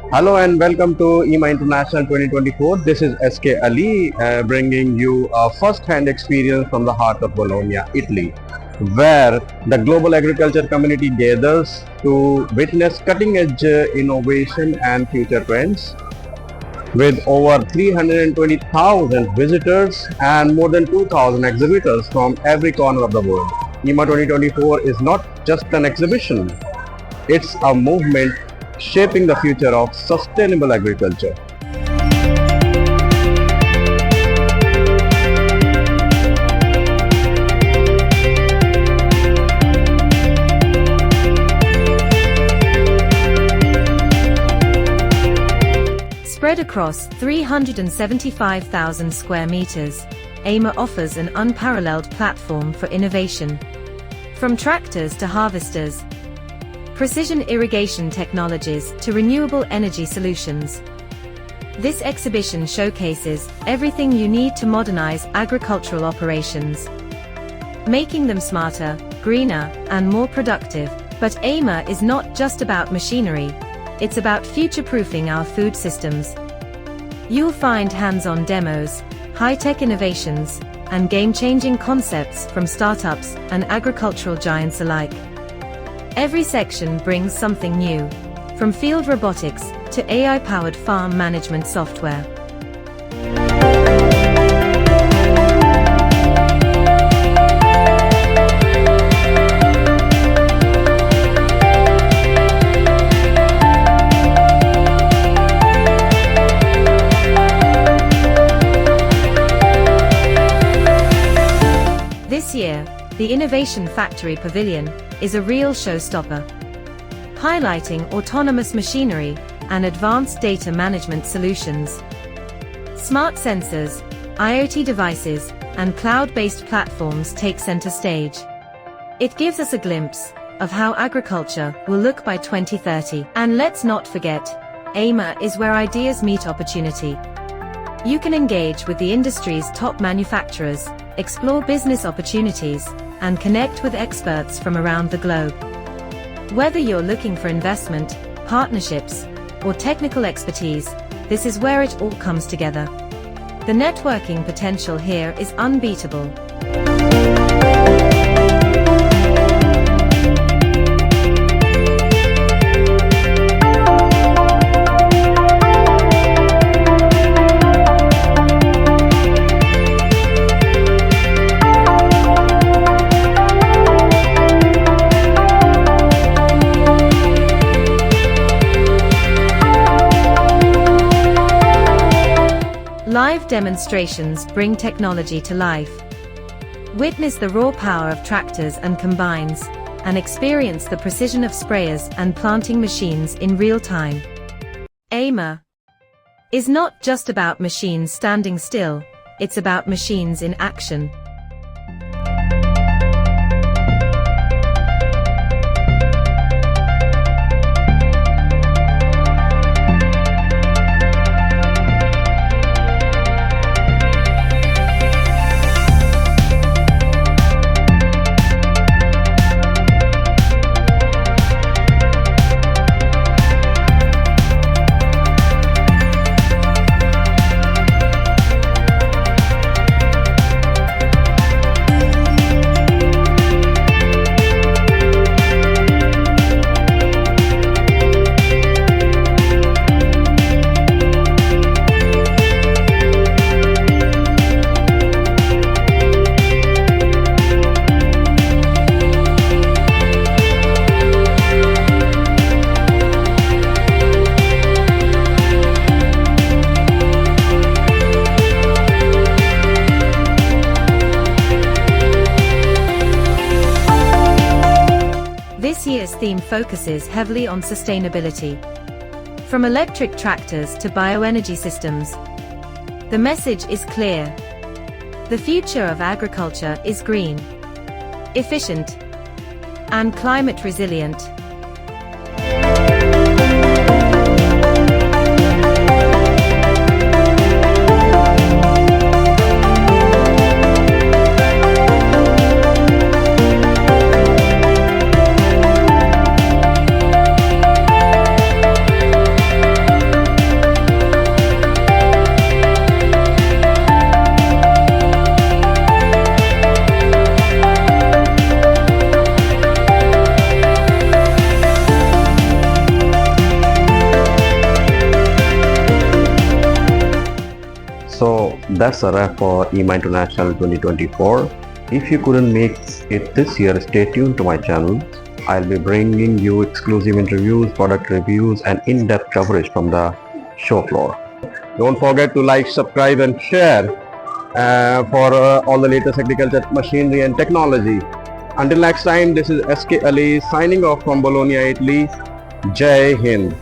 Hello and welcome to EIMA International 2024. This is SK Ali bringing you a first-hand experience from the heart of Bologna, Italy, where the global agriculture community gathers to witness cutting-edge innovation and future trends. With over 320,000 visitors and more than 2,000 exhibitors from every corner of the world, EIMA 2024 is not just an exhibition, it's a movement shaping the future of sustainable agriculture. Spread across 375,000 square meters, EIMA offers an unparalleled platform for innovation. From tractors to harvesters, precision irrigation technologies to renewable energy solutions. This exhibition showcases everything you need to modernize agricultural operations, making them smarter, greener, and more productive. But EIMA is not just about machinery, it's about future-proofing our food systems. You'll find hands-on demos, high-tech innovations, and game-changing concepts from startups and agricultural giants alike. Every section brings something new, from field robotics to AI-powered farm management software. This year, the Innovation Factory Pavilion is a real showstopper, highlighting autonomous machinery and advanced data management solutions. Smart sensors, IoT devices, and cloud-based platforms take center stage. It gives us a glimpse of how agriculture will look by 2030. And let's not forget, EIMA is where ideas meet opportunity. You can engage with the industry's top manufacturers, explore business opportunities, and connect with experts from around the globe. Whether you're looking for investment, partnerships, or technical expertise, this is where it all comes together. The networking potential here is unbeatable. Live demonstrations bring technology to life. Witness the raw power of tractors and combines, and experience the precision of sprayers and planting machines in real time. EIMA is not just about machines standing still, it's about machines in action. This year's theme focuses heavily on sustainability. From electric tractors to bioenergy systems, the message is clear. The future of agriculture is green, efficient, and climate resilient. that's a wrap for EIMA International 2024. If you couldn't make it this year, stay tuned to my channel. I'll be bringing you exclusive interviews, product reviews, and in-depth coverage from the show floor. Don't forget to like, subscribe, and share for all the latest agriculture machinery and technology. Until next time, this is SK Ali signing off from Bologna, Italy. Jai Hind.